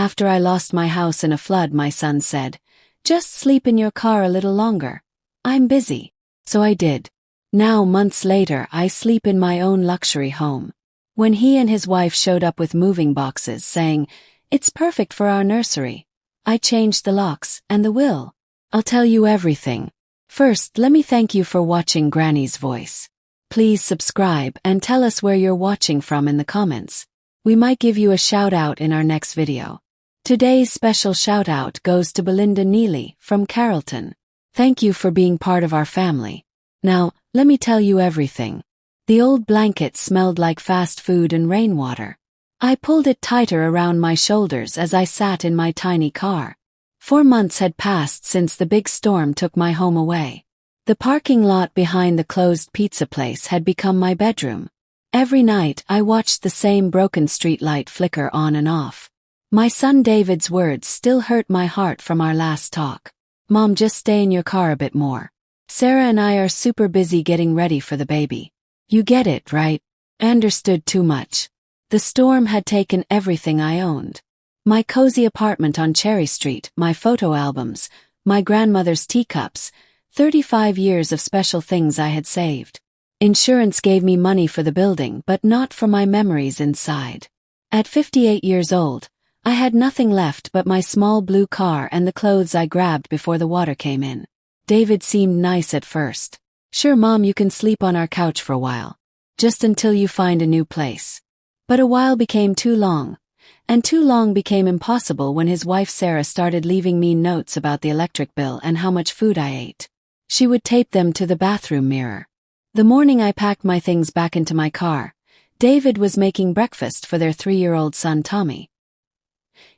After I lost my house in a flood, my son said, "Just sleep in your car a little longer. I'm busy." So I did. Now, months later, I sleep in my own luxury home. When he and his wife showed up with moving boxes saying, "It's perfect for our nursery," I changed the locks and the will. I'll tell you everything. First, let me thank you for watching Granny's Voice. Please subscribe and tell us where you're watching from in the comments. We might give you a shout out in our next video. Today's special shout out goes to Belinda Neely from Carrollton. Thank you for being part of our family. Now, let me tell you everything. The old blanket smelled like fast food and rainwater. I pulled it tighter around my shoulders as I sat in my tiny car. 4 months had passed since the big storm took my home away. The parking lot behind the closed pizza place had become my bedroom. Every night I watched the same broken streetlight flicker on and off. My son David's words still hurt my heart from our last talk. "Mom, just stay in your car a bit more. Sarah and I are super busy getting ready for the baby." You get it, right? I understood too much. The storm had taken everything I owned. My cozy apartment on Cherry Street, my photo albums, my grandmother's teacups, 35 years of special things I had saved. Insurance gave me money for the building, but not for my memories inside. At 58 years old, I had nothing left but my small blue car and the clothes I grabbed before the water came in. David seemed nice at first. "Sure, Mom, you can sleep on our couch for a while. Just until you find a new place." But a while became too long, and too long became impossible when his wife Sarah started leaving me notes about the electric bill and how much food I ate. She would tape them to the bathroom mirror. The morning I packed my things back into my car, David was making breakfast for their 3-year-old son Tommy.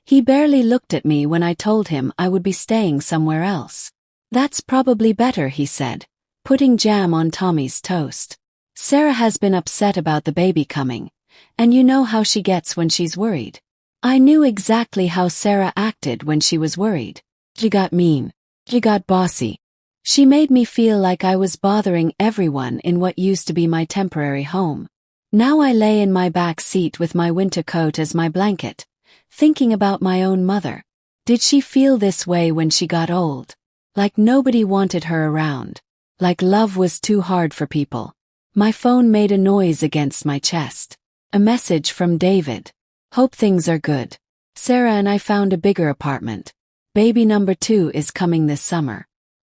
He barely looked at me when I told him I would be staying somewhere else. "That's probably better," he said, putting jam on Tommy's toast. "Sarah has been upset about the baby coming, and you know how she gets when she's worried." I knew exactly how Sarah acted when she was worried. She got mean. She got bossy. She made me feel like I was bothering everyone in what used to be my temporary home. Now I lay in my back seat with my winter coat as my blanket, thinking about my own mother. Did she feel this way when she got old? Like nobody wanted her around. Like love was too hard for people. My phone made a noise against my chest. A message from David. "Hope things are good. Sarah and I found a bigger apartment. Baby number 2 is coming this summer."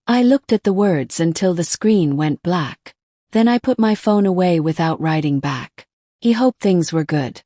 I looked at the words until the screen went black. Then I put my phone away without writing back. He hoped things were good.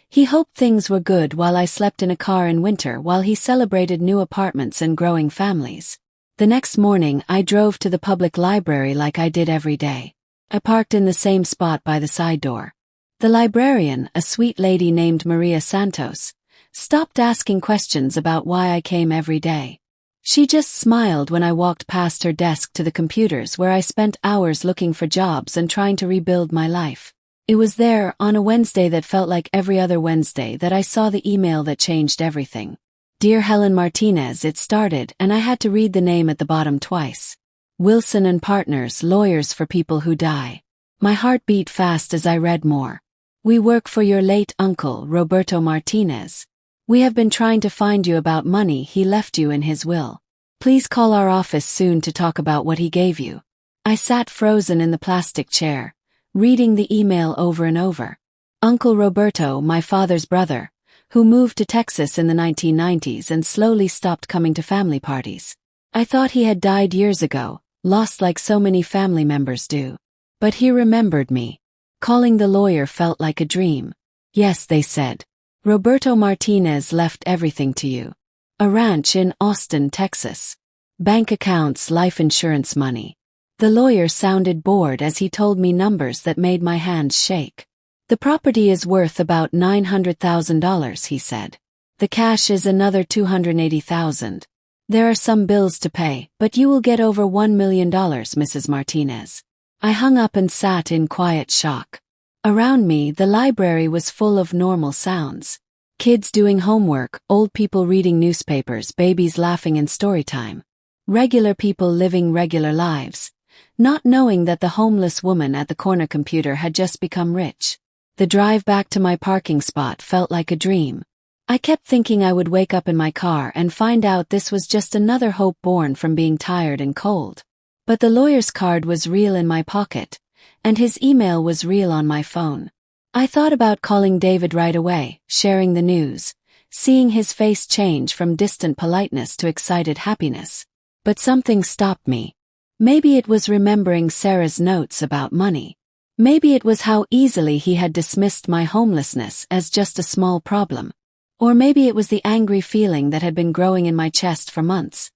He hoped things were good while I slept in a car in winter while he celebrated new apartments and growing families. The next morning I drove to the public library like I did every day. I parked in the same spot by the side door. The librarian, a sweet lady named Maria Santos, stopped asking questions about why I came every day. She just smiled when I walked past her desk to the computers where I spent hours looking for jobs and trying to rebuild my life. It was there, on a Wednesday that felt like every other Wednesday, that I saw the email that changed everything. "Dear Helen Martinez," it started, and I had to read the name at the bottom twice. "Wilson and Partners, lawyers for people who die." My heart beat fast as I read more. "We work for your late uncle, Roberto Martinez. We have been trying to find you about money he left you in his will. Please call our office soon to talk about what he gave you." I sat frozen in the plastic chair, reading the email over and over. Uncle Roberto, my father's brother, who moved to Texas in the 1990s and slowly stopped coming to family parties. I thought he had died years ago, lost like so many family members do. But he remembered me. Calling the lawyer felt like a dream. "Yes," they said. "Roberto Martinez left everything to you. A ranch in Austin, Texas. Bank accounts, life insurance money." The lawyer sounded bored as he told me numbers that made my hands shake. "The property is worth about $900,000, he said. "The cash is another $280,000. There are some bills to pay, but you will get over $1 million, Mrs. Martinez." I hung up and sat in quiet shock. Around me, the library was full of normal sounds. Kids doing homework, old people reading newspapers, babies laughing in story time. Regular people living regular lives, not knowing that the homeless woman at the corner computer had just become rich. The drive back to my parking spot felt like a dream. I kept thinking I would wake up in my car and find out this was just another hope born from being tired and cold. But the lawyer's card was real in my pocket, and his email was real on my phone. I thought about calling David right away, sharing the news, seeing his face change from distant politeness to excited happiness. But something stopped me. Maybe it was remembering Sarah's notes about money. Maybe it was how easily he had dismissed my homelessness as just a small problem. Or maybe it was the angry feeling that had been growing in my chest for months,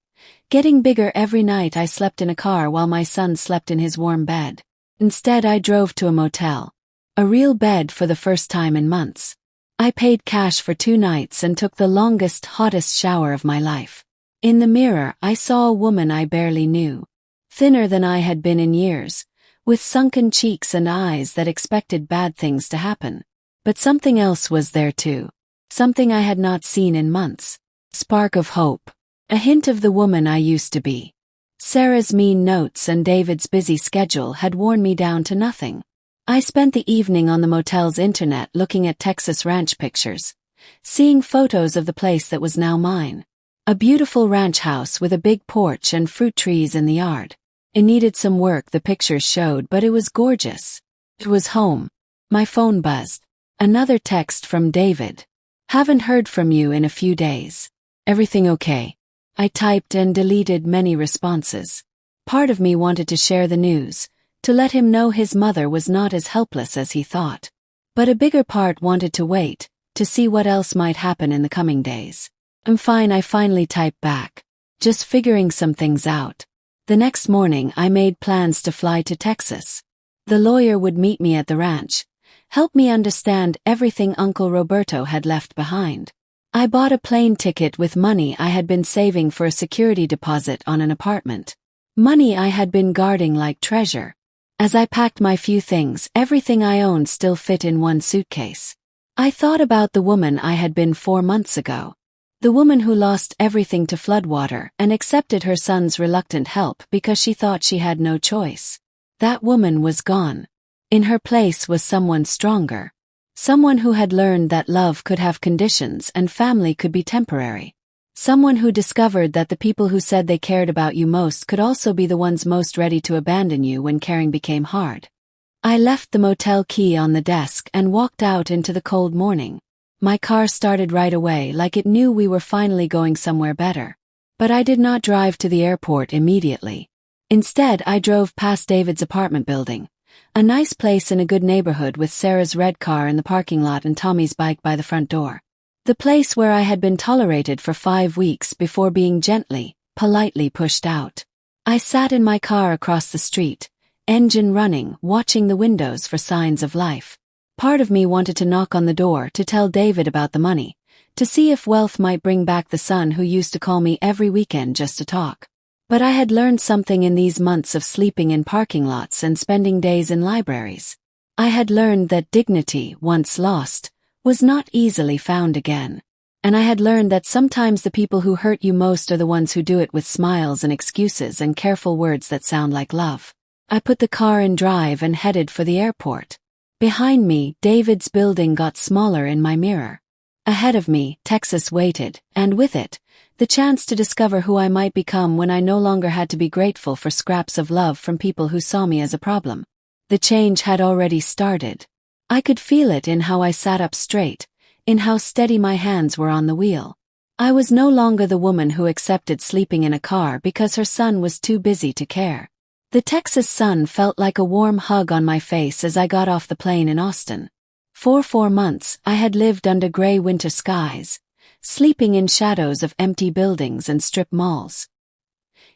getting bigger every night I slept in a car while my son slept in his warm bed. Instead, I drove to a motel. A real bed for the first time in months. I paid cash for 2 nights and took the longest, hottest shower of my life. In the mirror, I saw a woman I barely knew. Thinner than I had been in years, with sunken cheeks and eyes that expected bad things to happen. But something else was there too. Something I had not seen in months. Spark of hope. A hint of the woman I used to be. Sarah's mean notes and David's busy schedule had worn me down to nothing. I spent the evening on the motel's internet looking at Texas ranch pictures, seeing photos of the place that was now mine. A beautiful ranch house with a big porch and fruit trees in the yard. It needed some work, the pictures showed, but it was gorgeous. It was home. My phone buzzed. Another text from David. Haven't heard from you in a few days. Everything okay? I typed and deleted many responses. Part of me wanted to share the news, to let him know his mother was not as helpless as he thought. But a bigger part wanted to wait, to see what else might happen in the coming days. I'm fine, I finally typed back. Just figuring some things out. The next morning I made plans to fly to Texas. The lawyer would meet me at the ranch, help me understand everything Uncle Roberto had left behind. I bought a plane ticket with money I had been saving for a security deposit on an apartment. Money I had been guarding like treasure. As I packed my few things, everything I owned still fit in one suitcase. I thought about the woman I had been 4 months ago. The woman who lost everything to floodwater and accepted her son's reluctant help because she thought she had no choice. That woman was gone. In her place was someone stronger. Someone who had learned that love could have conditions and family could be temporary. Someone who discovered that the people who said they cared about you most could also be the ones most ready to abandon you when caring became hard. I left the motel key on the desk and walked out into the cold morning. My car started right away, like it knew we were finally going somewhere better. But I did not drive to the airport immediately. Instead, I drove past David's apartment building. A nice place in a good neighborhood with Sarah's red car in the parking lot and Tommy's bike by the front door. The place where I had been tolerated for 5 weeks before being gently, politely pushed out. I sat in my car across the street, engine running, watching the windows for signs of life. Part of me wanted to knock on the door to tell David about the money, to see if wealth might bring back the son who used to call me every weekend just to talk. But I had learned something in these months of sleeping in parking lots and spending days in libraries. I had learned that dignity, once lost, was not easily found again. And I had learned that sometimes the people who hurt you most are the ones who do it with smiles and excuses and careful words that sound like love. I put the car in drive and headed for the airport. Behind me, David's building got smaller in my mirror. Ahead of me, Texas waited, and with it, the chance to discover who I might become when I no longer had to be grateful for scraps of love from people who saw me as a problem. The change had already started. I could feel it in how I sat up straight, in how steady my hands were on the wheel. I was no longer the woman who accepted sleeping in a car because her son was too busy to care. The Texas sun felt like a warm hug on my face as I got off the plane in Austin. For 4 months, I had lived under gray winter skies, sleeping in shadows of empty buildings and strip malls.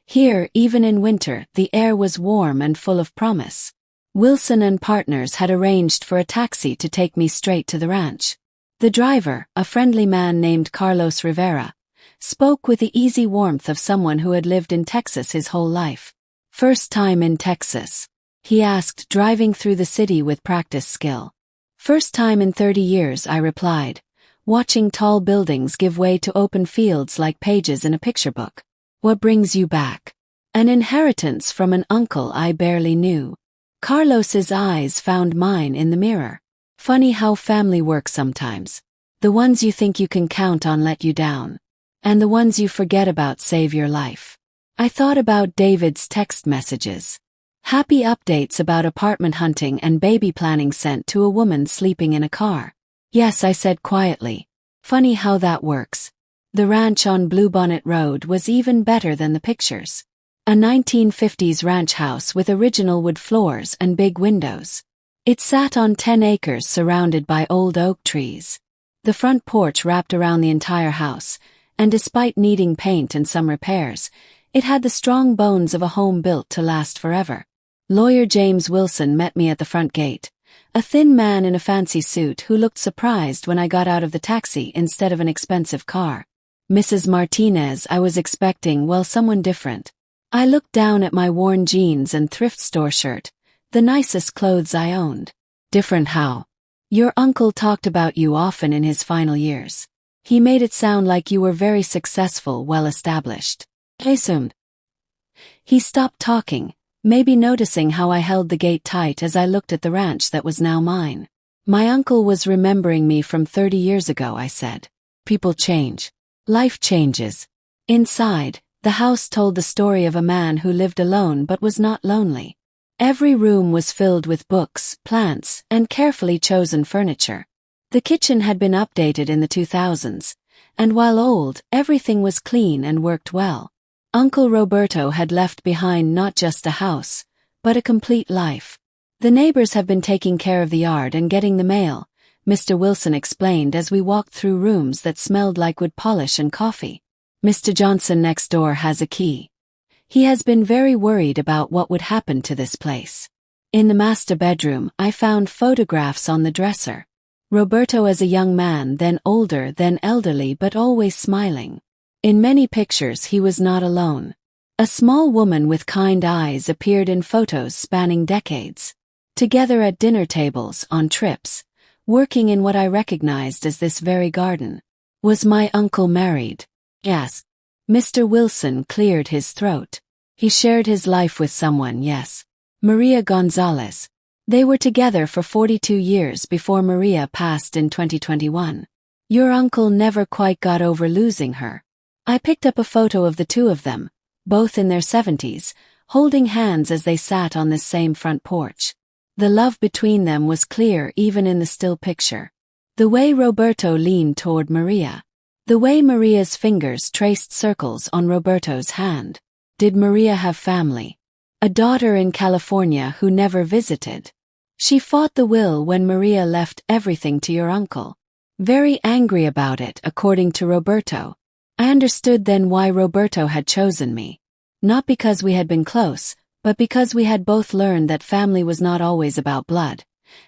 Here, even in winter, the air was warm and full of promise. Wilson and partners had arranged for a taxi to take me straight to the ranch. The driver, a friendly man named Carlos Rivera, spoke with the easy warmth of someone who had lived in Texas his whole life. "First time in Texas?" he asked, driving through the city with practice skill. "First time in 30 years, I replied, watching tall buildings give way to open fields like pages in a picture book. "What brings you back?" "An inheritance from an uncle I barely knew." Carlos's eyes found mine in the mirror. Funny how family works sometimes. The ones you think you can count on let you down. And the ones you forget about save your life. I thought about David's text messages. Happy updates about apartment hunting and baby planning sent to a woman sleeping in a car. Yes, I said quietly. Funny how that works. The ranch on Bluebonnet Road was even better than the pictures. A 1950s ranch house with original wood floors and big windows. It sat on 10 acres surrounded by old oak trees. The front porch wrapped around the entire house, and despite needing paint and some repairs, it had the strong bones of a home built to last forever. Lawyer James Wilson met me at the front gate, a thin man in a fancy suit who looked surprised when I got out of the taxi instead of an expensive car. Mrs. Martinez, I was expecting, well, someone different. I looked down at my worn jeans and thrift store shirt, the nicest clothes I owned. Different how? Your uncle talked about you often in his final years. He made it sound like you were very successful, well established. I assumed. He stopped talking, maybe noticing how I held the gate tight as I looked at the ranch that was now mine. My uncle was remembering me from 30 years ago, I said. People change. Life changes. Inside, the house told the story of a man who lived alone but was not lonely. Every room was filled with books, plants, and carefully chosen furniture. The kitchen had been updated in the 2000s, and while old, everything was clean and worked well. Uncle Roberto had left behind not just a house, but a complete life. The neighbors have been taking care of the yard and getting the mail, Mr. Wilson explained as we walked through rooms that smelled like wood polish and coffee. Mr. Johnson next door has a key. He has been very worried about what would happen to this place. In the master bedroom, I found photographs on the dresser. Roberto as a young man, then older, then elderly, but always smiling. In many pictures he was not alone. A small woman with kind eyes appeared in photos spanning decades. Together at dinner tables, on trips, working in what I recognized as this very garden. Was my uncle married? Yes. Mr. Wilson cleared his throat. He shared his life with someone, yes. Maria Gonzalez. They were together for 42 years before Maria passed in 2021. Your uncle never quite got over losing her. I picked up a photo of the two of them, both in their 70s, holding hands as they sat on this same front porch. The love between them was clear even in the still picture. The way Roberto leaned toward Maria. The way Maria's fingers traced circles on Roberto's hand. Did Maria have family? A daughter in California who never visited. She fought the will when Maria left everything to your uncle. Very angry about it, according to Roberto. I understood then why Roberto had chosen me. Not because we had been close, but because we had both learned that family was not always about blood,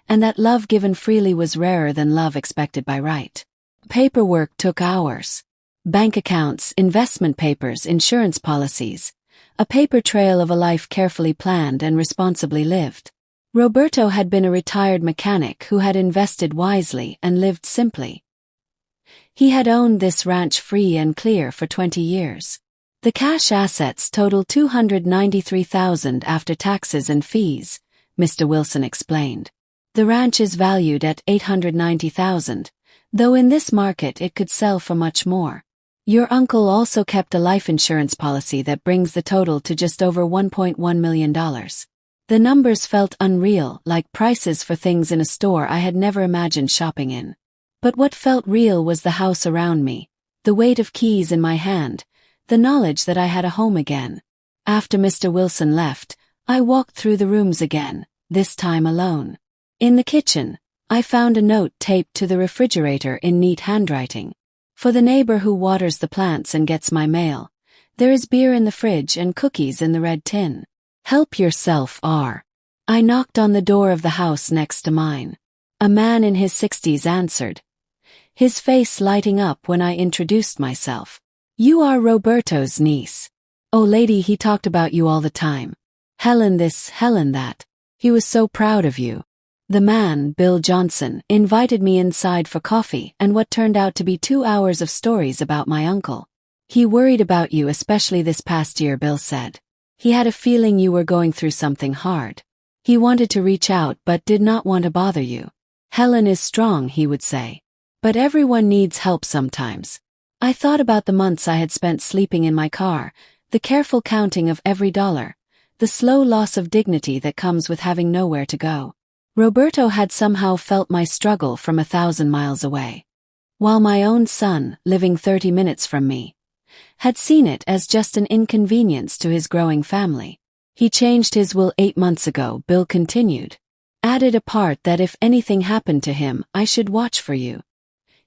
and that love given freely was rarer than love expected by right. Paperwork took hours. Bank accounts, investment papers, insurance policies. A paper trail of a life carefully planned and responsibly lived. Roberto had been a retired mechanic who had invested wisely and lived simply. He had owned this ranch free and clear for 20 years. The cash assets totaled $293,000 after taxes and fees, Mr. Wilson explained. The ranch is valued at $890,000, though in this market it could sell for much more. Your uncle also kept a life insurance policy that brings the total to just over $1.1 million. The numbers felt unreal, like prices for things in a store I had never imagined shopping in. But what felt real was the house around me, the weight of keys in my hand, the knowledge that I had a home again. After Mr. Wilson left, I walked through the rooms again, this time alone. In the kitchen, I found a note taped to the refrigerator in neat handwriting. For the neighbor who waters the plants and gets my mail. There is beer in the fridge and cookies in the red tin. Help yourself, R. I knocked on the door of the house next to mine. A man in his 60s answered, his face lighting up when I introduced myself. You are Roberto's niece. Oh lady, he talked about you all the time. Helen this, Helen that. He was so proud of you. The man, Bill Johnson, invited me inside for coffee and what turned out to be 2 hours of stories about my uncle. He worried about you, especially this past year, Bill said. He had a feeling you were going through something hard. He wanted to reach out but did not want to bother you. Helen is strong, he would say. But everyone needs help sometimes. I thought about the months I had spent sleeping in my car, the careful counting of every dollar, the slow loss of dignity that comes with having nowhere to go. Roberto had somehow felt my struggle from 1,000 miles away, while my own son, living 30 minutes from me, had seen it as just an inconvenience to his growing family. He changed his will 8 months ago, Bill continued. Added a part that if anything happened to him, I should watch for you.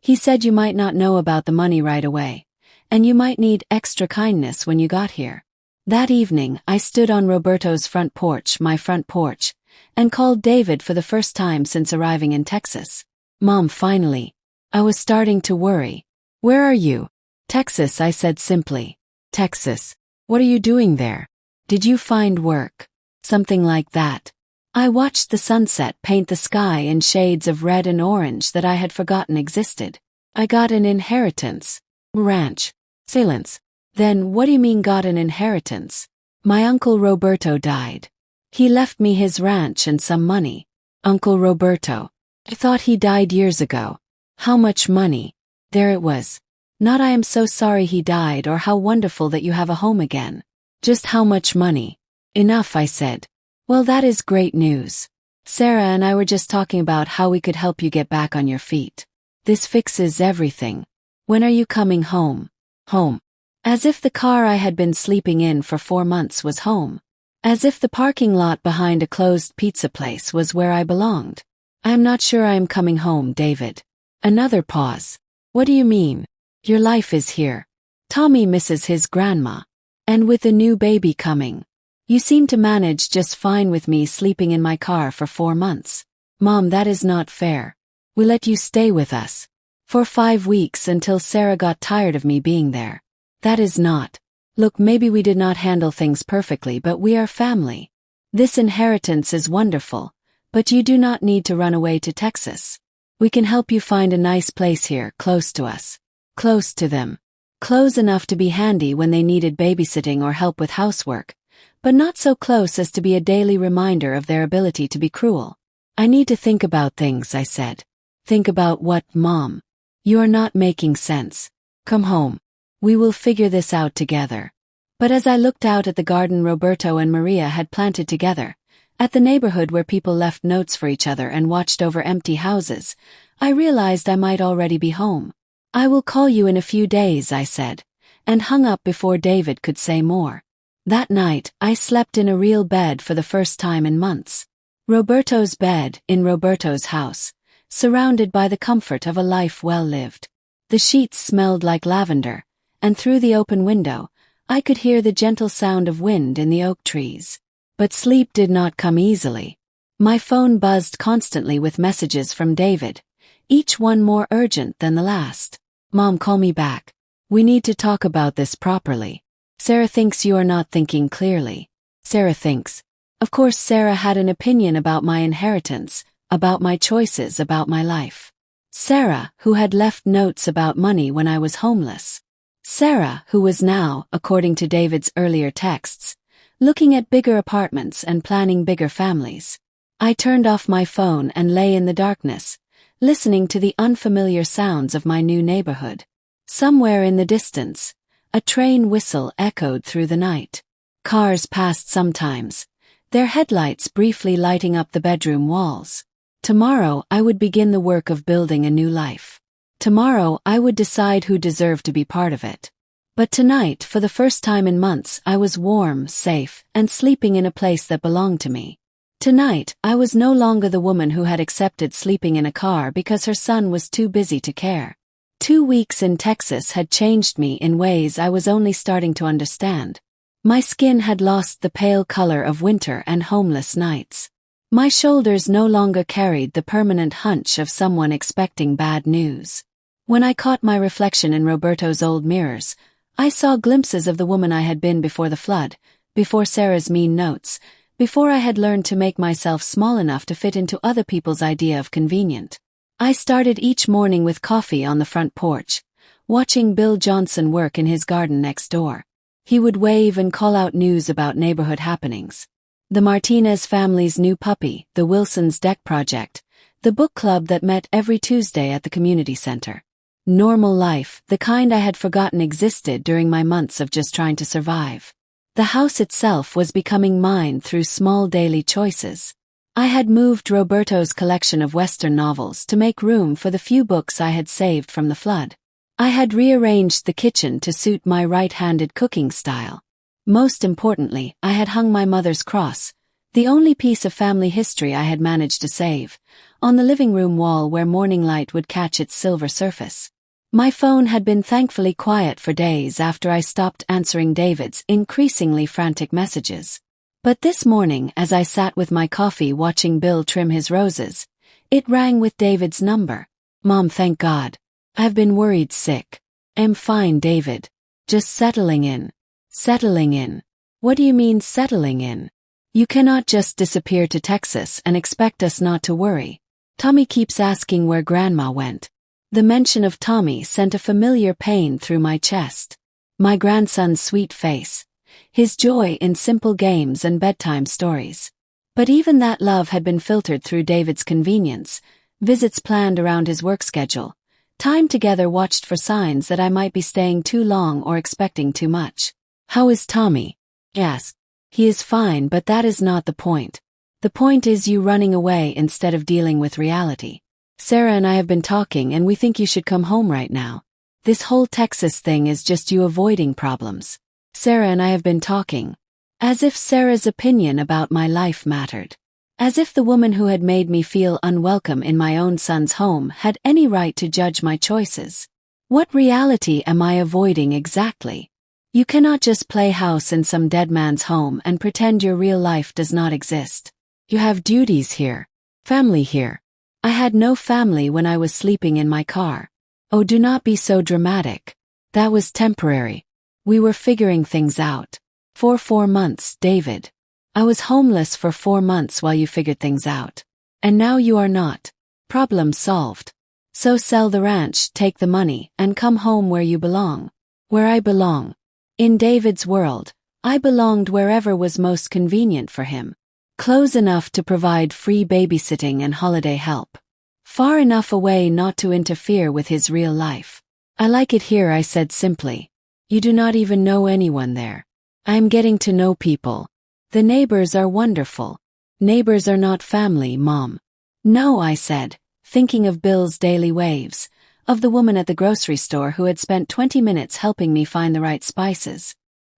He said you might not know about the money right away, and you might need extra kindness when you got here. That evening, I stood on Roberto's front porch, my front porch, and called David for the first time since arriving in Texas. Mom, finally. I was starting to worry. Where are you? Texas, I said simply. Texas. What are you doing there? Did you find work? Something like that. I watched the sunset paint the sky in shades of red and orange that I had forgotten existed. I got an inheritance. Ranch. Silence. Then what do you mean got an inheritance? My uncle Roberto died. He left me his ranch and some money. Uncle Roberto. I thought he died years ago. How much money? There it was. Not I am so sorry he died or how wonderful that you have a home again. Just how much money? Enough, I said. Well, that is great news. Sarah and I were just talking about how we could help you get back on your feet. This fixes everything. When are you coming home? Home. As if the car I had been sleeping in for 4 months was home. As if the parking lot behind a closed pizza place was where I belonged. I am not sure I am coming home, David. Another pause. What do you mean? Your life is here. Tommy misses his grandma. And with a new baby coming. You seem to manage just fine with me sleeping in my car for 4 months. Mom, that is not fair. We let you stay with us. For 5 weeks until Sarah got tired of me being there. That is not. Look, maybe we did not handle things perfectly, but we are family. This inheritance is wonderful, but you do not need to run away to Texas. We can help you find a nice place here, close to us. Close to them. Close enough to be handy when they needed babysitting or help with housework, but not so close as to be a daily reminder of their ability to be cruel. I need to think about things, I said. Think about what, Mom? You are not making sense. Come home. We will figure this out together. But as I looked out at the garden Roberto and Maria had planted together, at the neighborhood where people left notes for each other and watched over empty houses, I realized I might already be home. I will call you in a few days, I said, and hung up before David could say more. That night, I slept in a real bed for the first time in months. Roberto's bed, in Roberto's house, surrounded by the comfort of a life well lived. The sheets smelled like lavender, and through the open window, I could hear the gentle sound of wind in the oak trees. But sleep did not come easily. My phone buzzed constantly with messages from David, each one more urgent than the last. Mom, call me back. We need to talk about this properly. Sarah thinks you are not thinking clearly. Sarah thinks. Of course, Sarah had an opinion about my inheritance, about my choices, about my life. Sarah, who had left notes about money when I was homeless. Sarah, who was now, according to David's earlier texts, looking at bigger apartments and planning bigger families. I turned off my phone and lay in the darkness, listening to the unfamiliar sounds of my new neighborhood. Somewhere in the distance, a train whistle echoed through the night. Cars passed sometimes, their headlights briefly lighting up the bedroom walls. Tomorrow I would begin the work of building a new life. Tomorrow I would decide who deserved to be part of it. But tonight, for the first time in months, I was warm, safe, and sleeping in a place that belonged to me. Tonight, I was no longer the woman who had accepted sleeping in a car because her son was too busy to care. 2 weeks in Texas had changed me in ways I was only starting to understand. My skin had lost the pale color of winter and homeless nights. My shoulders no longer carried the permanent hunch of someone expecting bad news. When I caught my reflection in Roberto's old mirrors, I saw glimpses of the woman I had been before the flood, before Sarah's mean notes, before I had learned to make myself small enough to fit into other people's idea of convenient. I started each morning with coffee on the front porch, watching Bill Johnson work in his garden next door. He would wave and call out news about neighborhood happenings. The Martinez family's new puppy, the Wilson's deck project, The book club that met every Tuesday at the community center. Normal life, the kind I had forgotten existed during my months of just trying to survive. The house itself was becoming mine through small daily choices. I had moved Roberto's collection of Western novels to make room for the few books I had saved from the flood. I had rearranged the kitchen to suit my right-handed cooking style. Most importantly, I had hung my mother's cross, the only piece of family history I had managed to save, on the living room wall where morning light would catch its silver surface. My phone had been thankfully quiet for days after I stopped answering David's increasingly frantic messages. But this morning, as I sat with my coffee watching Bill trim his roses, it rang with David's number. Mom, thank God. I've been worried sick. I'm fine, David. Just settling in. Settling in. What do you mean settling in? You cannot just disappear to Texas and expect us not to worry. Tommy keeps asking where Grandma went. The mention of Tommy sent a familiar pain through my chest. My grandson's sweet face. His joy in simple games and bedtime stories. But even that love had been filtered through David's convenience, visits planned around his work schedule, time together watched for signs that I might be staying too long or expecting too much. How is Tommy? Yes. He is fine, but that is not the point. The point is you running away instead of dealing with reality. Sarah and I have been talking and we think you should come home right now. This whole Texas thing is just you avoiding problems. Sarah and I have been talking. As if Sarah's opinion about my life mattered. As if the woman who had made me feel unwelcome in my own son's home had any right to judge my choices. What reality am I avoiding exactly? You cannot just play house in some dead man's home and pretend your real life does not exist. You have duties here. Family here. I had no family when I was sleeping in my car. Oh, do not be so dramatic. That was temporary. We were figuring things out. For 4 months, David. I was homeless for 4 months while you figured things out. And now you are not. Problem solved. So sell the ranch, take the money, and come home where you belong. Where I belong. In David's world, I belonged wherever was most convenient for him. Close enough to provide free babysitting and holiday help. Far enough away not to interfere with his real life. I like it here, I said simply. You do not even know anyone there. I am getting to know people. The neighbors are wonderful. Neighbors are not family, Mom. No, I said, thinking of Bill's daily waves, of the woman at the grocery store who had spent 20 minutes helping me find the right spices,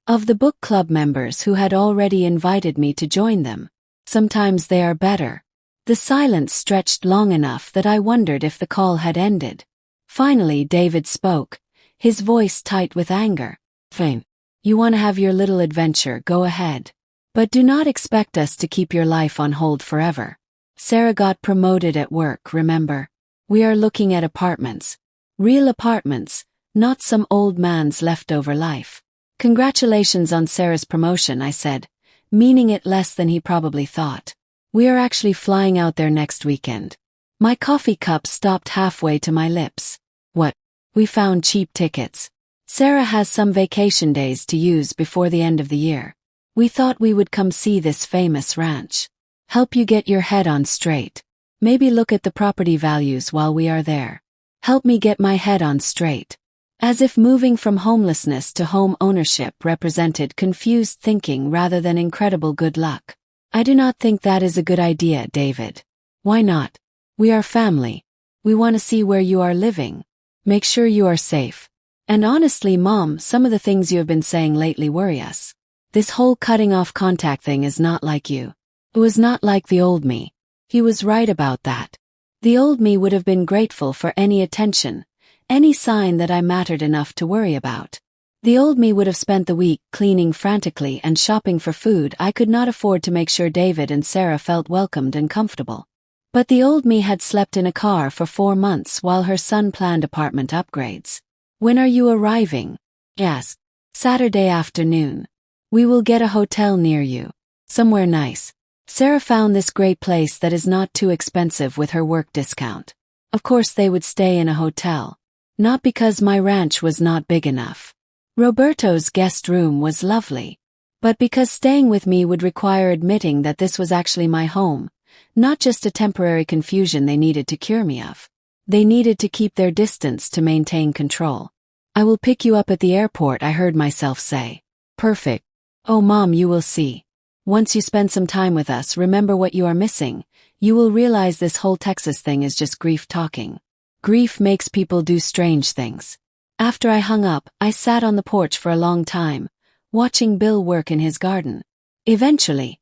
of the book club members who had already invited me to join them. Sometimes they are better. The silence stretched long enough that I wondered if the call had ended. Finally, David spoke, his voice tight with anger. Fine. You want to have your little adventure, go ahead. But do not expect us to keep your life on hold forever. Sarah got promoted at work, remember? We are looking at apartments. Real apartments, not some old man's leftover life. Congratulations on Sarah's promotion, I said, meaning it less than he probably thought. We are actually flying out there next weekend. My coffee cup stopped halfway to my lips. What? We found cheap tickets. Sarah has some vacation days to use before the end of the year. We thought we would come see this famous ranch. Help you get your head on straight. Maybe look at the property values while we are there. Help me get my head on straight. As if moving from homelessness to home ownership represented confused thinking rather than incredible good luck. I do not think that is a good idea, David. Why not? We are family. We want to see where you are living. Make sure you are safe. And honestly, Mom, some of the things you have been saying lately worry us. This whole cutting off contact thing is not like you. It was not like the old me. He was right about that. The old me would have been grateful for any attention, any sign that I mattered enough to worry about. The old me would have spent the week cleaning frantically and shopping for food I could not afford to make sure David and Sarah felt welcomed and comfortable. But the old me had slept in a car for 4 months while her son planned apartment upgrades. When are you arriving? Yes. Saturday afternoon. We will get a hotel near you. Somewhere nice. Sarah found this great place that is not too expensive with her work discount. Of course they would stay in a hotel. Not because my ranch was not big enough. Roberto's guest room was lovely. But because staying with me would require admitting that this was actually my home, not just a temporary confusion they needed to cure me of. They needed to keep their distance to maintain control. "I will pick you up at the airport," I heard myself say. "Perfect. Oh, Mom, you will see. Once you spend some time with us, remember what you are missing. You will realize this whole Texas thing is just grief talking. Grief makes people do strange things." After I hung up, I sat on the porch for a long time, watching Bill work in his garden. Eventually,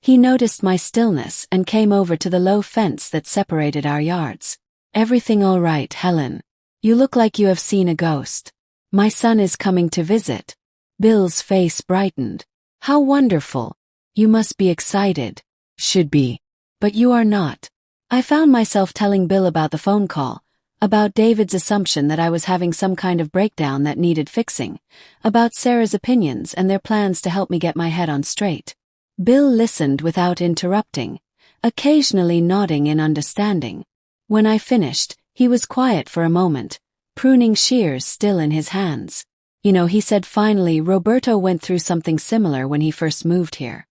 he noticed my stillness and came over to the low fence that separated our yards. "Everything all right, Helen? You look like you have seen a ghost. My son is coming to visit." Bill's face brightened. "How wonderful. You must be excited." "Should be. But you are not." I found myself telling Bill about the phone call, about David's assumption that I was having some kind of breakdown that needed fixing, about Sarah's opinions and their plans to help me get my head on straight. Bill listened without interrupting, occasionally nodding in understanding. When I finished, he was quiet for a moment, pruning shears still in his hands. "You know," he said finally, "Roberto went through something similar when he first moved here.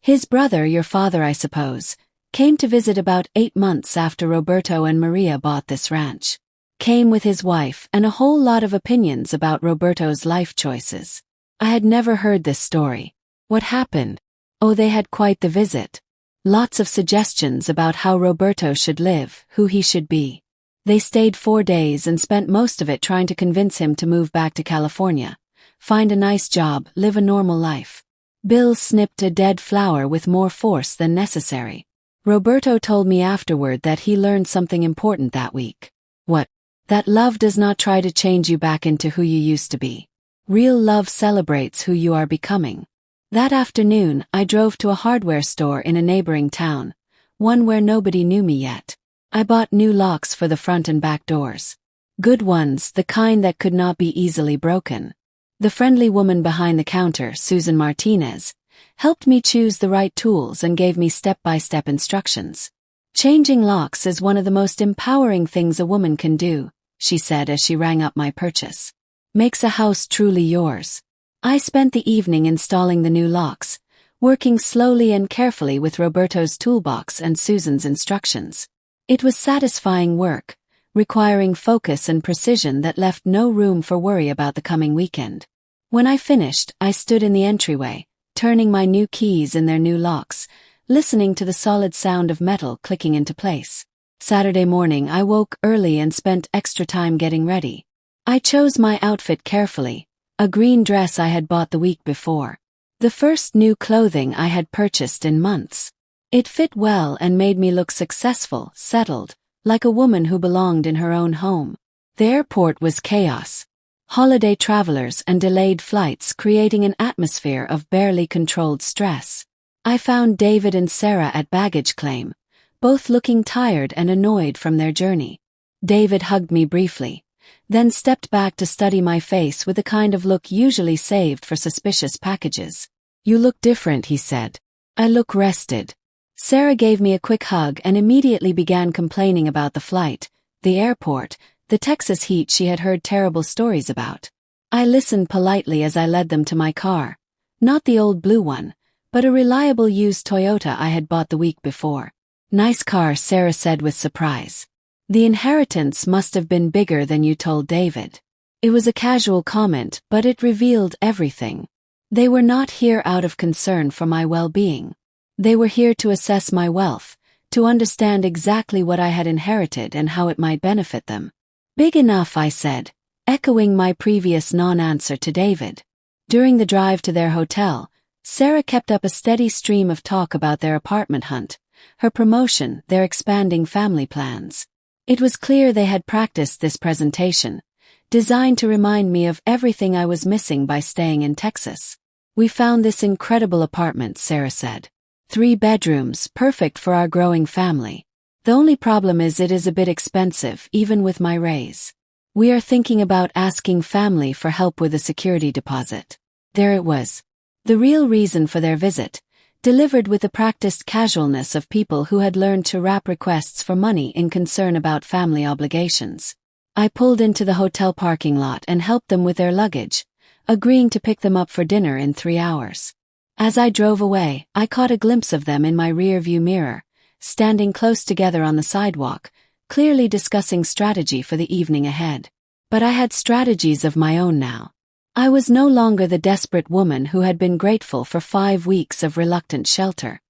His brother, your father I suppose, came to visit about 8 months after Roberto and Maria bought this ranch. Came with his wife and a whole lot of opinions about Roberto's life choices. I had never heard this story. What happened? Oh, they had quite the visit. Lots of suggestions about how Roberto should live, who he should be. They stayed 4 days and spent most of it trying to convince him to move back to California, find a nice job, live a normal life." Bill snipped a dead flower with more force than necessary. "Roberto told me afterward that he learned something important that week." "What?" "That love does not try to change you back into who you used to be. Real love celebrates who you are becoming." That afternoon, I drove to a hardware store in a neighboring town, one where nobody knew me yet. I bought new locks for the front and back doors. Good ones, the kind that could not be easily broken. The friendly woman behind the counter, Susan Martinez, helped me choose the right tools and gave me step-by-step instructions. "Changing locks is one of the most empowering things a woman can do," she said as she rang up my purchase. "Makes a house truly yours." I spent the evening installing the new locks, working slowly and carefully with Roberto's toolbox and Susan's instructions. It was satisfying work, requiring focus and precision that left no room for worry about the coming weekend. When I finished, I stood in the entryway, turning my new keys in their new locks, listening to the solid sound of metal clicking into place. Saturday morning, I woke early and spent extra time getting ready. I chose my outfit carefully, a green dress I had bought the week before. The first new clothing I had purchased in months. It fit well and made me look successful, settled, like a woman who belonged in her own home. The airport was chaos. Holiday travelers and delayed flights creating an atmosphere of barely controlled stress. I found David and Sarah at baggage claim, both looking tired and annoyed from their journey. David hugged me briefly, then stepped back to study my face with the kind of look usually saved for suspicious packages. "You look different," he said. "I look rested." Sarah gave me a quick hug and immediately began complaining about the flight, the airport, the Texas heat she had heard terrible stories about. I listened politely as I led them to my car. Not the old blue one, but a reliable used Toyota I had bought the week before. "Nice car," Sarah said with surprise. "The inheritance must have been bigger than you told David." It was a casual comment, but it revealed everything. They were not here out of concern for my well-being. They were here to assess my wealth, to understand exactly what I had inherited and how it might benefit them. "Big enough," I said, echoing my previous non-answer to David. During the drive to their hotel, Sarah kept up a steady stream of talk about their apartment hunt, her promotion, their expanding family plans. It was clear they had practiced this presentation, designed to remind me of everything I was missing by staying in Texas. "We found this incredible apartment," Sarah said. 3 bedrooms, perfect for our growing family. The only problem is it is a bit expensive, even with my raise. We are thinking about asking family for help with a security deposit." There it was. The real reason for their visit, delivered with the practiced casualness of people who had learned to wrap requests for money in concern about family obligations. I pulled into the hotel parking lot and helped them with their luggage, agreeing to pick them up for dinner in 3 hours. As I drove away, I caught a glimpse of them in my rear-view mirror, standing close together on the sidewalk, clearly discussing strategy for the evening ahead. But I had strategies of my own now. I was no longer the desperate woman who had been grateful for 5 weeks of reluctant shelter.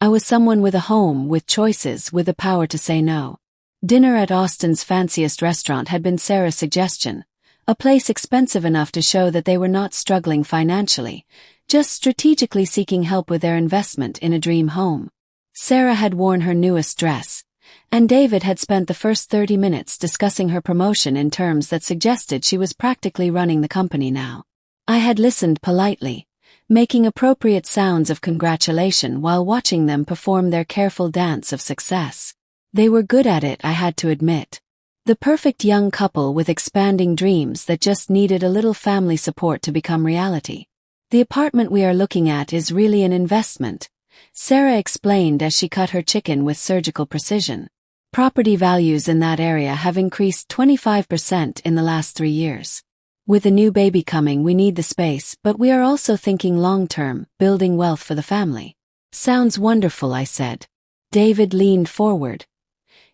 I was someone with a home, with choices, with the power to say no. Dinner at Austin's fanciest restaurant had been Sarah's suggestion, a place expensive enough to show that they were not struggling financially, just strategically seeking help with their investment in a dream home. Sarah had worn her newest dress, and David had spent the first 30 minutes discussing her promotion in terms that suggested she was practically running the company now. I had listened politely, making appropriate sounds of congratulation while watching them perform their careful dance of success. They were good at it, I had to admit. The perfect young couple with expanding dreams that just needed a little family support to become reality. The apartment we are looking at is really an investment, Sarah explained as she cut her chicken with surgical precision. Property values in that area have increased 25% in the last 3 years. With a new baby coming, we need the space, but we are also thinking long-term, building wealth for the family. Sounds wonderful, I said. David leaned forward,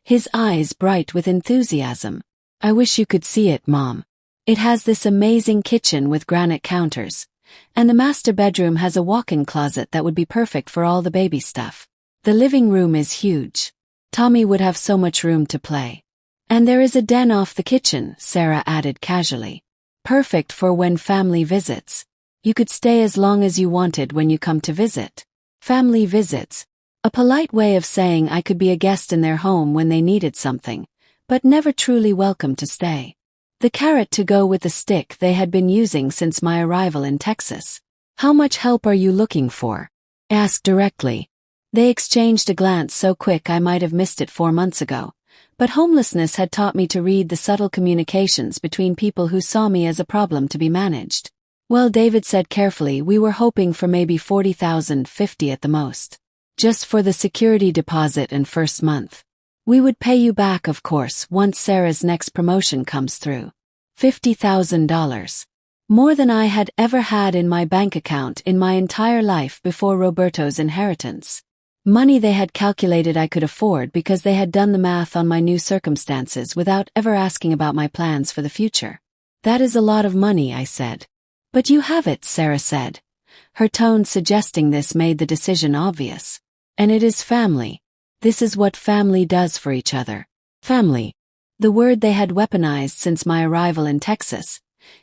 his eyes bright with enthusiasm. I wish you could see it, Mom. It has this amazing kitchen with granite counters, and the master bedroom has a walk-in closet that would be perfect for all the baby stuff. The living room is huge. Tommy would have so much room to play. And there is a den off the kitchen, Sarah added casually. Perfect for when family visits. You could stay as long as you wanted when you come to visit. Family visits. A polite way of saying I could be a guest in their home when they needed something, but never truly welcome to stay. The carrot to go with the stick they had been using since my arrival in Texas. How much help are you looking for? Asked directly. They exchanged a glance so quick I might have missed it 4 months ago, but homelessness had taught me to read the subtle communications between people who saw me as a problem to be managed. Well, David said carefully, we were hoping for maybe $40,000, $50,000 at the most. Just for the security deposit and first month. We would pay you back, of course, once Sarah's next promotion comes through. $50,000. More than I had ever had in my bank account in my entire life before Roberto's inheritance. Money they had calculated I could afford because they had done the math on my new circumstances without ever asking about my plans for the future. That is a lot of money, I said. But you have it, Sarah said. Her tone suggesting this made the decision obvious. And it is family. This is what family does for each other. Family. The word they had weaponized since my arrival in Texas,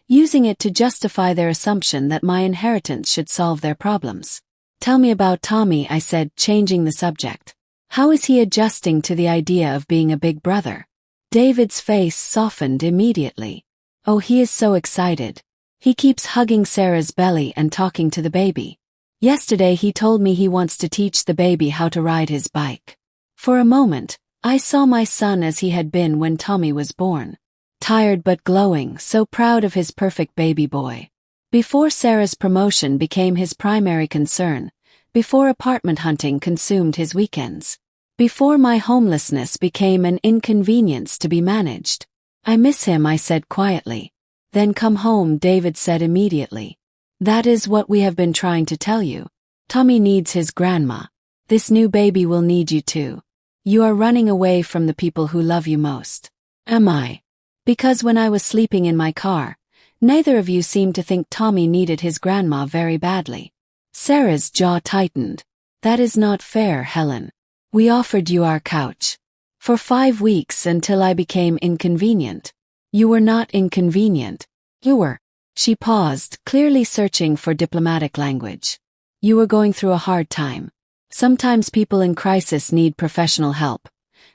using it to justify their assumption that my inheritance should solve their problems. Tell me about Tommy, I said, changing the subject. How is he adjusting to the idea of being a big brother? David's face softened immediately. Oh, he is so excited. He keeps hugging Sarah's belly and talking to the baby. Yesterday he told me he wants to teach the baby how to ride his bike. For a moment, I saw my son as he had been when Tommy was born. Tired but glowing, so proud of his perfect baby boy. Before Sarah's promotion became his primary concern, before apartment hunting consumed his weekends, before my homelessness became an inconvenience to be managed. I miss him, I said quietly. Then come home, David said immediately. That is what we have been trying to tell you. Tommy needs his grandma. This new baby will need you too. You are running away from the people who love you most. Am I? Because when I was sleeping in my car, neither of you seemed to think Tommy needed his grandma very badly. Sarah's jaw tightened. That is not fair, Helen. We offered you our couch. For 5 weeks until I became inconvenient. You were not inconvenient. You were. She paused, clearly searching for diplomatic language. You were going through a hard time. Sometimes people in crisis need professional help.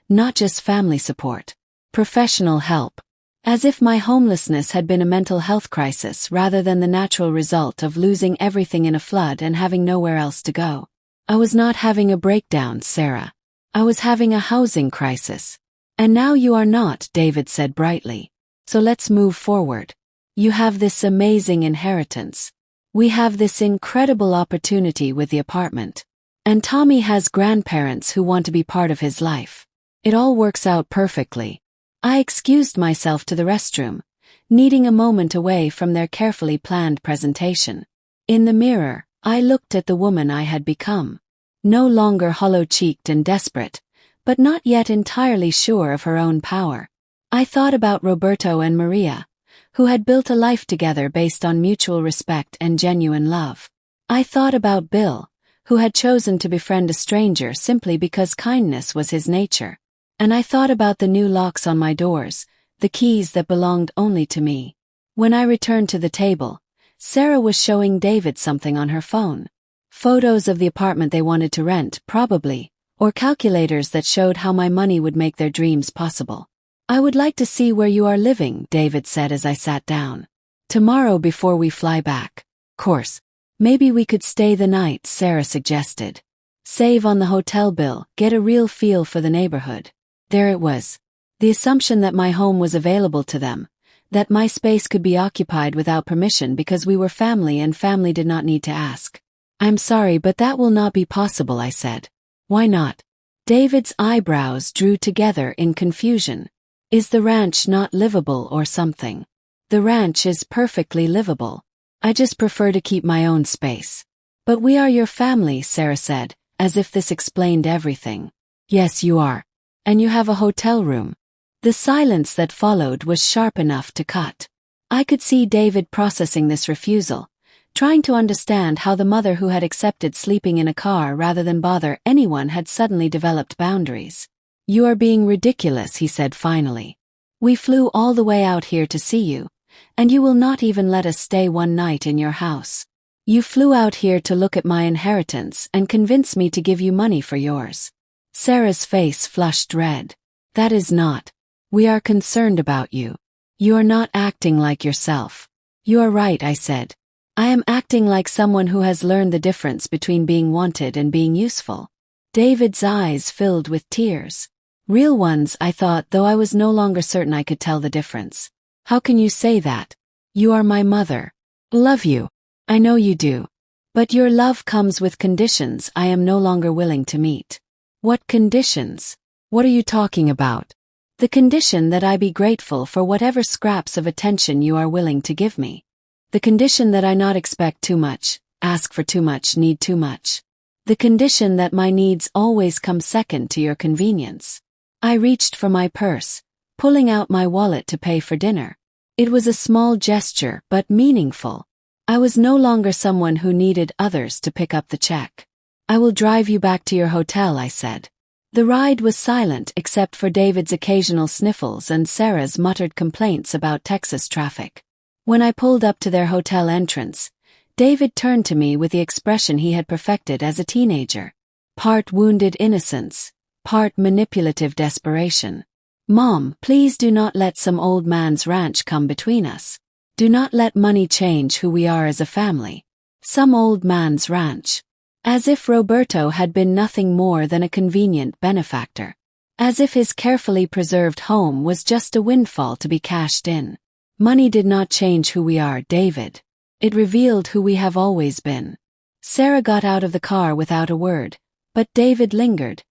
Not just family support. Professional help. As if my homelessness had been a mental health crisis rather than the natural result of losing everything in a flood and having nowhere else to go. I was not having a breakdown, Sarah. I was having a housing crisis. And now you are not, David said brightly. So let's move forward. You have this amazing inheritance. We have this incredible opportunity with the apartment. And Tommy has grandparents who want to be part of his life. It all works out perfectly. I excused myself to the restroom, needing a moment away from their carefully planned presentation. In the mirror, I looked at the woman I had become. No longer hollow-cheeked and desperate, but not yet entirely sure of her own power. I thought about Roberto and Maria, who had built a life together based on mutual respect and genuine love. I thought about Bill, who had chosen to befriend a stranger simply because kindness was his nature. And I thought about the new locks on my doors, the keys that belonged only to me. When I returned to the table, Sarah was showing David something on her phone. Photos of the apartment they wanted to rent, probably, or calculators that showed how my money would make their dreams possible. "I would like to see where you are living," David said as I sat down. "Tomorrow before we fly back. Course. Maybe we could stay the night," Sarah suggested. "Save on the hotel bill, get a real feel for the neighborhood." There it was. The assumption that my home was available to them, that my space could be occupied without permission because we were family and family did not need to ask. "I'm sorry, but that will not be possible," I said. "Why not?" David's eyebrows drew together in confusion. "Is the ranch not livable or something?" "The ranch is perfectly livable. I just prefer to keep my own space." "But we are your family," Sarah said, as if this explained everything. "Yes, you are. And you have a hotel room." The silence that followed was sharp enough to cut. I could see David processing this refusal, trying to understand how the mother who had accepted sleeping in a car rather than bother anyone had suddenly developed boundaries. "You are being ridiculous," he said finally. "We flew all the way out here to see you, and you will not even let us stay one night in your house. You flew out here to look at my inheritance and convince me to give you money for yours." Sarah's face flushed red. "That is not. We are concerned about you. You are not acting like yourself." "You are right," I said. "I am acting like someone who has learned the difference between being wanted and being useful." David's eyes filled with tears. Real ones, I thought, though I was no longer certain I could tell the difference. "How can you say that? You are my mother. Love you. I know you do. But your love comes with conditions I am no longer willing to meet." "What conditions? What are you talking about?" "The condition that I be grateful for whatever scraps of attention you are willing to give me. The condition that I not expect too much, ask for too much, need too much. The condition that my needs always come second to your convenience." I reached for my purse, pulling out my wallet to pay for dinner. It was a small gesture, but meaningful. I was no longer someone who needed others to pick up the check. "I will drive you back to your hotel," I said. The ride was silent except for David's occasional sniffles and Sarah's muttered complaints about Texas traffic. When I pulled up to their hotel entrance, David turned to me with the expression he had perfected as a teenager. Part wounded innocence, part manipulative desperation. "Mom, please do not let some old man's ranch come between us. Do not let money change who we are as a family." Some old man's ranch. As if Roberto had been nothing more than a convenient benefactor. As if his carefully preserved home was just a windfall to be cashed in. "Money did not change who we are, David. It revealed who we have always been." Sarah got out of the car without a word, but David lingered,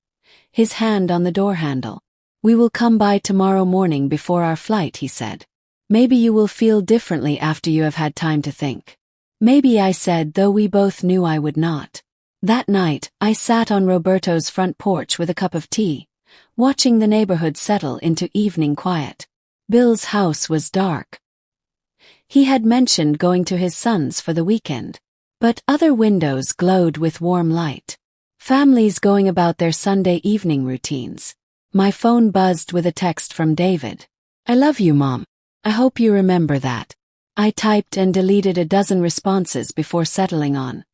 his hand on the door handle. "We will come by tomorrow morning before our flight," he said. "Maybe you will feel differently after you have had time to think." "Maybe," I said, though we both knew I would not. That night, I sat on Roberto's front porch with a cup of tea, watching the neighborhood settle into evening quiet. Bill's house was dark. He had mentioned going to his son's for the weekend, but other windows glowed with warm light. Families going about their Sunday evening routines. My phone buzzed with a text from David. "I love you, Mom. I hope you remember that." I typed and deleted a dozen responses before settling on,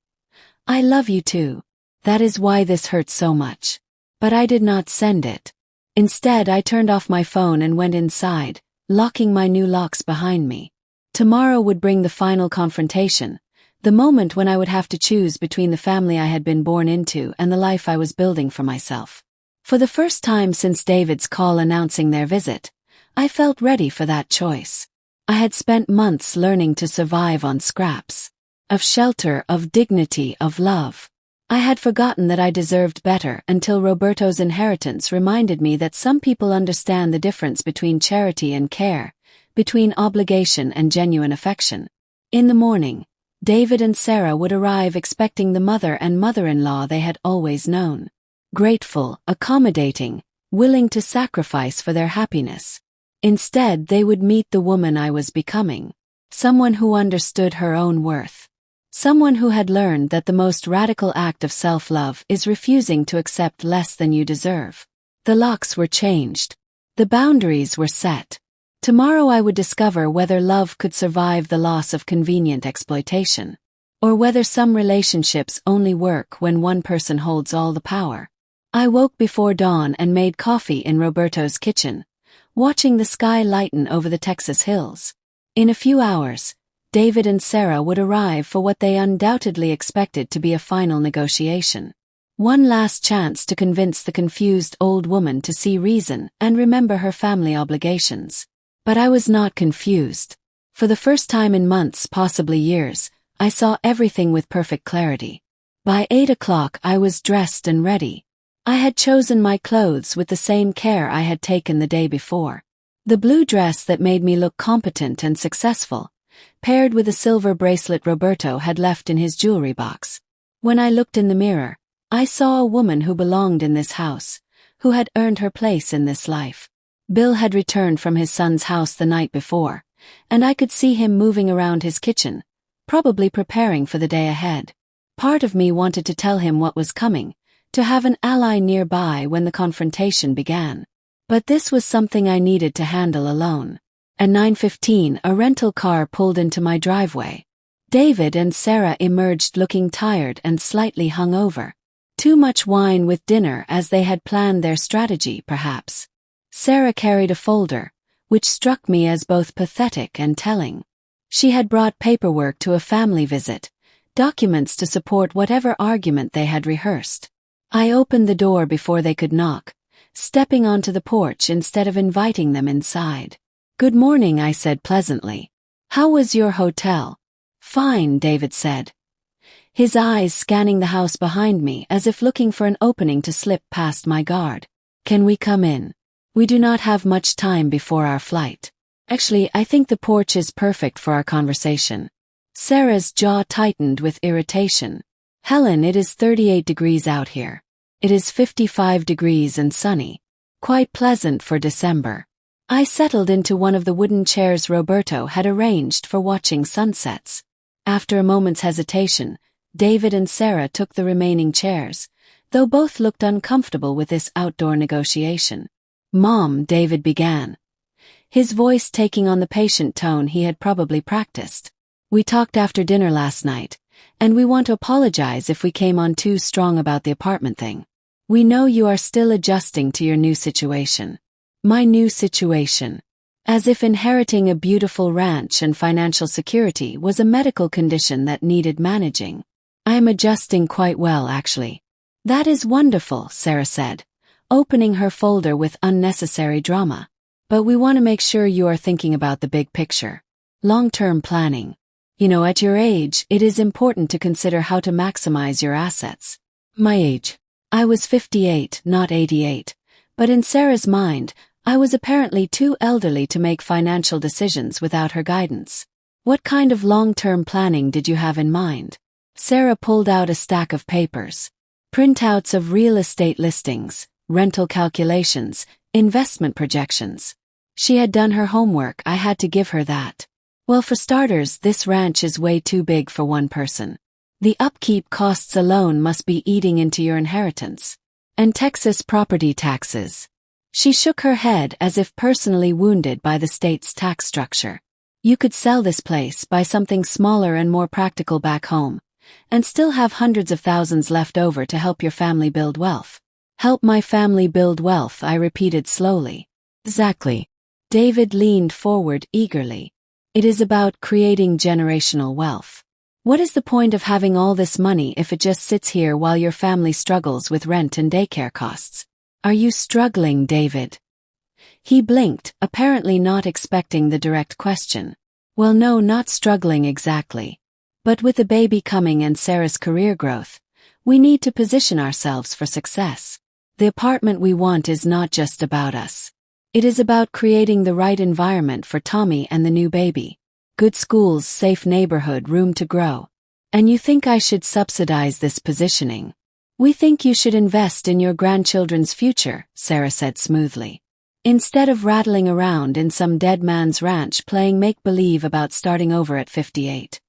"I love you too. That is why this hurts so much." But I did not send it. Instead, I turned off my phone and went inside, locking my new locks behind me. Tomorrow would bring the final confrontation, the moment when I would have to choose between the family I had been born into and the life I was building for myself. For the first time since David's call announcing their visit, I felt ready for that choice. I had spent months learning to survive on scraps. Of shelter, of dignity, of love. I had forgotten that I deserved better until Roberto's inheritance reminded me that some people understand the difference between charity and care, between obligation and genuine affection. In the morning, David and Sarah would arrive expecting the mother and mother-in-law they had always known. Grateful, accommodating, willing to sacrifice for their happiness. Instead, they would meet the woman I was becoming. Someone who understood her own worth. Someone who had learned that the most radical act of self-love is refusing to accept less than you deserve. The locks were changed. The boundaries were set. Tomorrow I would discover whether love could survive the loss of convenient exploitation. Or whether some relationships only work when one person holds all the power. I woke before dawn and made coffee in Roberto's kitchen, watching the sky lighten over the Texas hills. In a few hours, David and Sarah would arrive for what they undoubtedly expected to be a final negotiation. One last chance to convince the confused old woman to see reason and remember her family obligations. But I was not confused. For the first time in months, possibly years, I saw everything with perfect clarity. By 8 o'clock I was dressed and ready. I had chosen my clothes with the same care I had taken the day before. The blue dress that made me look competent and successful, paired with a silver bracelet Roberto had left in his jewelry box. When I looked in the mirror, I saw a woman who belonged in this house, who had earned her place in this life. Bill had returned from his son's house the night before, and I could see him moving around his kitchen, probably preparing for the day ahead. Part of me wanted to tell him what was coming, to have an ally nearby when the confrontation began. But this was something I needed to handle alone. At 9:15, a rental car pulled into my driveway. David and Sarah emerged looking tired and slightly hungover. Too much wine with dinner, as they had planned their strategy, perhaps. Sarah carried a folder, which struck me as both pathetic and telling. She had brought paperwork to a family visit, documents to support whatever argument they had rehearsed. I opened the door before they could knock, stepping onto the porch instead of inviting them inside. "Good morning," I said pleasantly. "How was your hotel?" "Fine," David said, his eyes scanning the house behind me as if looking for an opening to slip past my guard. "Can we come in? We do not have much time before our flight." "Actually, I think the porch is perfect for our conversation." Sarah's jaw tightened with irritation. "Helen, it is 38 degrees out here. It is 55 degrees and sunny. Quite pleasant for December." I settled into one of the wooden chairs Roberto had arranged for watching sunsets. After a moment's hesitation, David and Sarah took the remaining chairs, though both looked uncomfortable with this outdoor negotiation. "Mom," David began, his voice taking on the patient tone he had probably practiced. "We talked after dinner last night, and we want to apologize if we came on too strong about the apartment thing. We know you are still adjusting to your new situation." My new situation. As if inheriting a beautiful ranch and financial security was a medical condition that needed managing. "I am adjusting quite well, actually." "That is wonderful," Sarah said, opening her folder with unnecessary drama. "But we want to make sure you are thinking about the big picture. Long-term planning. You know, at your age, it is important to consider how to maximize your assets." My age. I was 58, not 88. But in Sarah's mind, I was apparently too elderly to make financial decisions without her guidance. "What kind of long-term planning did you have in mind?" Sarah pulled out a stack of papers. Printouts of real estate listings, rental calculations, investment projections. She had done her homework. I had to give her that. "Well, for starters, this ranch is way too big for one person. The upkeep costs alone must be eating into your inheritance. And Texas property taxes." She shook her head as if personally wounded by the state's tax structure. "You could sell this place, buy something smaller and more practical back home, and still have hundreds of thousands left over to help your family build wealth." "Help my family build wealth," I repeated slowly. "Exactly." David leaned forward eagerly. "It is about creating generational wealth. What is the point of having all this money if it just sits here while your family struggles with rent and daycare costs? Are you struggling, David?" He blinked, apparently not expecting the direct question. "Well, no, not struggling exactly. But with the baby coming and Sarah's career growth, we need to position ourselves for success. The apartment we want is not just about us. It is about creating the right environment for Tommy and the new baby. Good schools, safe neighborhood, room to grow. And you think I should subsidize this positioning? We think you should invest in your grandchildren's future, Sarah said smoothly. Instead of rattling around in some dead man's ranch playing make-believe about starting over at 58.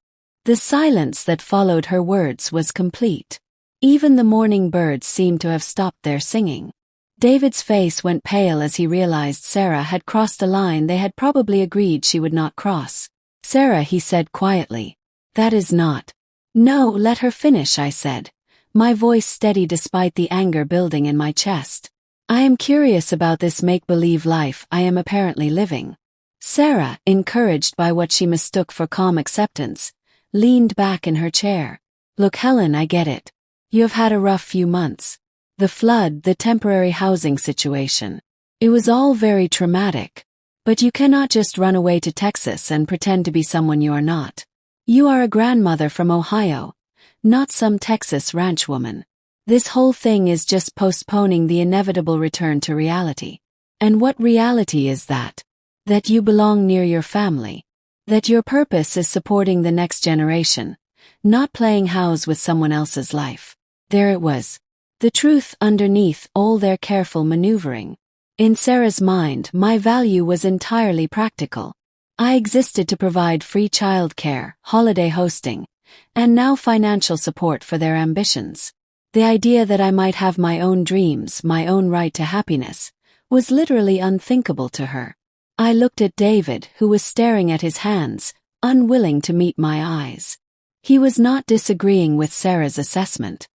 The silence that followed her words was complete. Even the morning birds seemed to have stopped their singing. David's face went pale as he realized Sarah had crossed a line they had probably agreed she would not cross. Sarah, he said quietly. That is not. No, let her finish, I said, my voice steady despite the anger building in my chest. I am curious about this make-believe life I am apparently living. Sarah, encouraged by what she mistook for calm acceptance, leaned back in her chair. Look, Helen, I get it. You have had a rough few months. The flood, the temporary housing situation. It was all very traumatic. But you cannot just run away to Texas and pretend to be someone you are not. You are a grandmother from Ohio, not some Texas ranch woman. This whole thing is just postponing the inevitable return to reality. And what reality is that? That you belong near your family. That your purpose is supporting the next generation, not playing house with someone else's life. There it was. The truth underneath all their careful maneuvering. In Sarah's mind, my value was entirely practical. I existed to provide free childcare, holiday hosting, and now financial support for their ambitions. The idea that I might have my own dreams, my own right to happiness, was literally unthinkable to her. I looked at David, who was staring at his hands, unwilling to meet my eyes. He was not disagreeing with Sarah's assessment.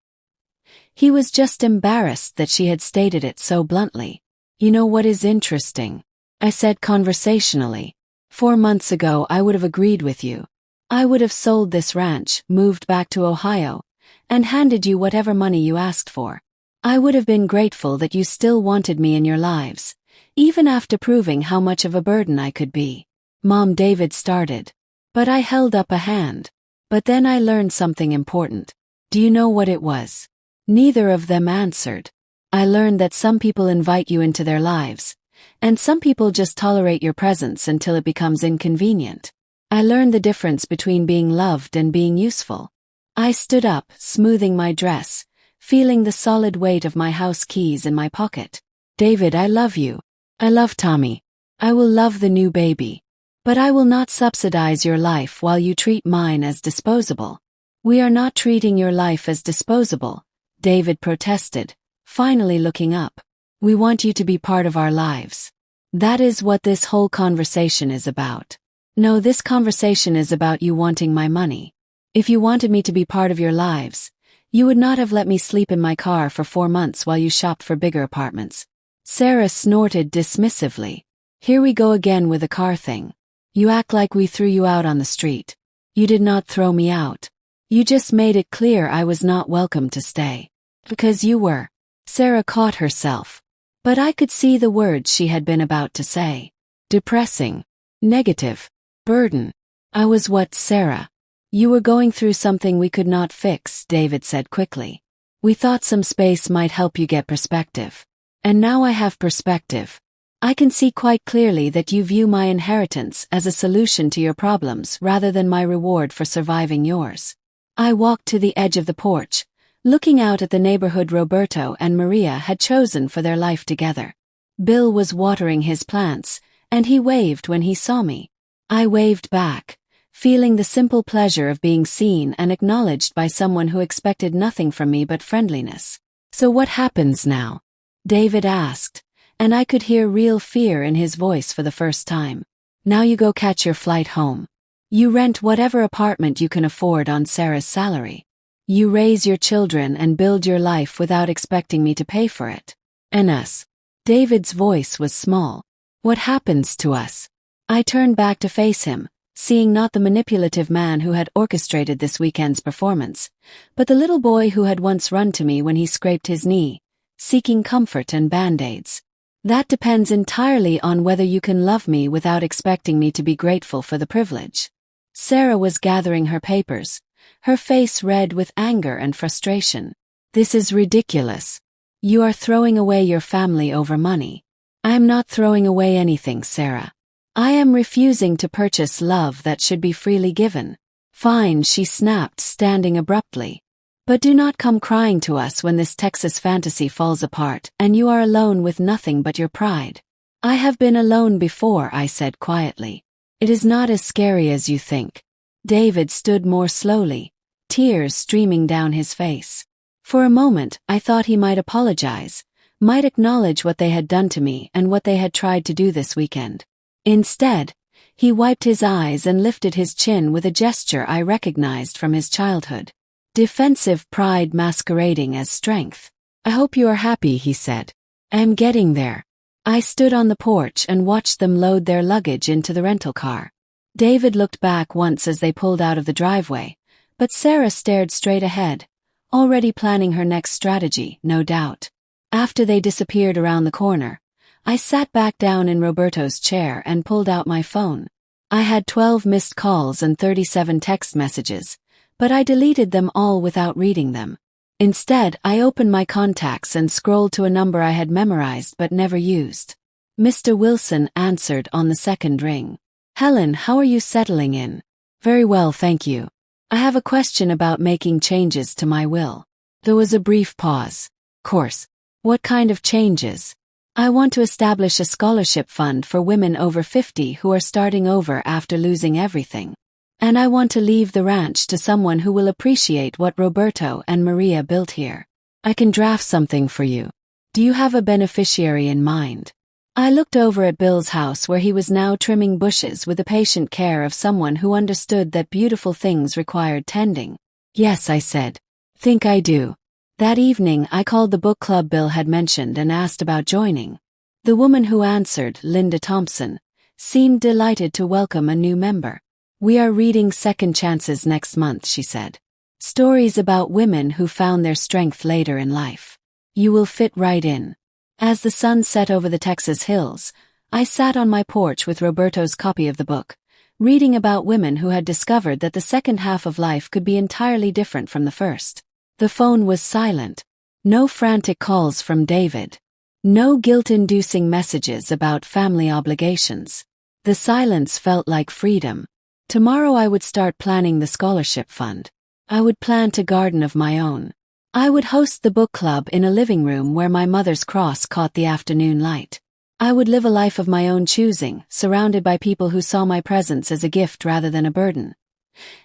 He was just embarrassed that she had stated it so bluntly. You know what is interesting? I said conversationally. 4 months ago I would have agreed with you. I would have sold this ranch, moved back to Ohio, and handed you whatever money you asked for. I would have been grateful that you still wanted me in your lives, even after proving how much of a burden I could be. Mom, David started. But I held up a hand. But then I learned something important. Do you know what it was? Neither of them answered. I learned that some people invite you into their lives, and some people just tolerate your presence until it becomes inconvenient. I learned the difference between being loved and being useful. I stood up, smoothing my dress, feeling the solid weight of my house keys in my pocket. David, I love you. I love Tommy. I will love the new baby. But I will not subsidize your life while you treat mine as disposable. We are not treating your life as disposable, David protested, finally looking up. We want you to be part of our lives. That is what this whole conversation is about. No, this conversation is about you wanting my money. If you wanted me to be part of your lives, you would not have let me sleep in my car for 4 months while you shopped for bigger apartments. Sarah snorted dismissively. Here we go again with the car thing. You act like we threw you out on the street. You did not throw me out. You just made it clear I was not welcome to stay. Because you were. Sarah caught herself. But I could see the words she had been about to say. Depressing. Negative. Burden. I was what, Sarah? You were going through something we could not fix, David said quickly. We thought some space might help you get perspective. And now I have perspective. I can see quite clearly that you view my inheritance as a solution to your problems rather than my reward for surviving yours. I walked to the edge of the porch, looking out at the neighborhood Roberto and Maria had chosen for their life together. Bill was watering his plants, and he waved when he saw me. I waved back, feeling the simple pleasure of being seen and acknowledged by someone who expected nothing from me but friendliness. So what happens now? David asked, and I could hear real fear in his voice for the first time. Now you go catch your flight home. You rent whatever apartment you can afford on Sarah's salary. You raise your children and build your life without expecting me to pay for it. And us. David's voice was small. What happens to us? I turned back to face him, seeing not the manipulative man who had orchestrated this weekend's performance, but the little boy who had once run to me when he scraped his knee, seeking comfort and band-aids. That depends entirely on whether you can love me without expecting me to be grateful for the privilege. Sarah was gathering her papers, her face red with anger and frustration. This is ridiculous. You are throwing away your family over money. I am not throwing away anything, Sarah. I am refusing to purchase love that should be freely given. Fine, she snapped, standing abruptly. But do not come crying to us when this Texas fantasy falls apart and you are alone with nothing but your pride. I have been alone before, I said quietly. It is not as scary as you think. David stood more slowly, tears streaming down his face. For a moment, I thought he might apologize, might acknowledge what they had done to me and what they had tried to do this weekend. Instead, he wiped his eyes and lifted his chin with a gesture I recognized from his childhood. Defensive pride masquerading as strength. I hope you are happy, he said. I am getting there. I stood on the porch and watched them load their luggage into the rental car. David looked back once as they pulled out of the driveway, but Sarah stared straight ahead, already planning her next strategy, no doubt. After they disappeared around the corner, I sat back down in Roberto's chair and pulled out my phone. I had 12 missed calls and 37 text messages, but I deleted them all without reading them. Instead, I opened my contacts and scrolled to a number I had memorized but never used. Mr. Wilson answered on the second ring. Helen, how are you settling in? Very well, thank you. I have a question about making changes to my will. There was a brief pause. Course. What kind of changes? I want to establish a scholarship fund for women over 50 who are starting over after losing everything. And I want to leave the ranch to someone who will appreciate what Roberto and Maria built here. I can draft something for you. Do you have a beneficiary in mind? I looked over at Bill's house where he was now trimming bushes with the patient care of someone who understood that beautiful things required tending. Yes, I said. Think I do. That evening I called the book club Bill had mentioned and asked about joining. The woman who answered, Linda Thompson, seemed delighted to welcome a new member. We are reading Second Chances next month, she said. Stories about women who found their strength later in life. You will fit right in. As the sun set over the Texas hills, I sat on my porch with Roberto's copy of the book, reading about women who had discovered that the second half of life could be entirely different from the first. The phone was silent. No frantic calls from David. No guilt-inducing messages about family obligations. The silence felt like freedom. Tomorrow I would start planning the scholarship fund. I would plant a garden of my own. I would host the book club in a living room where my mother's cross caught the afternoon light. I would live a life of my own choosing, surrounded by people who saw my presence as a gift rather than a burden.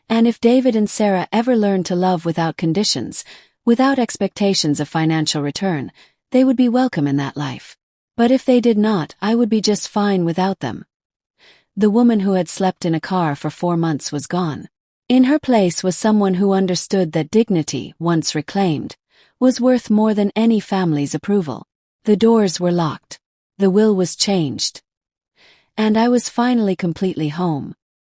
And if David and Sarah ever learned to love without conditions, without expectations of financial return, they would be welcome in that life. But if they did not, I would be just fine without them. The woman who had slept in a car for 4 months was gone. In her place was someone who understood that dignity, once reclaimed, was worth more than any family's approval. The doors were locked. The will was changed. And I was finally completely home.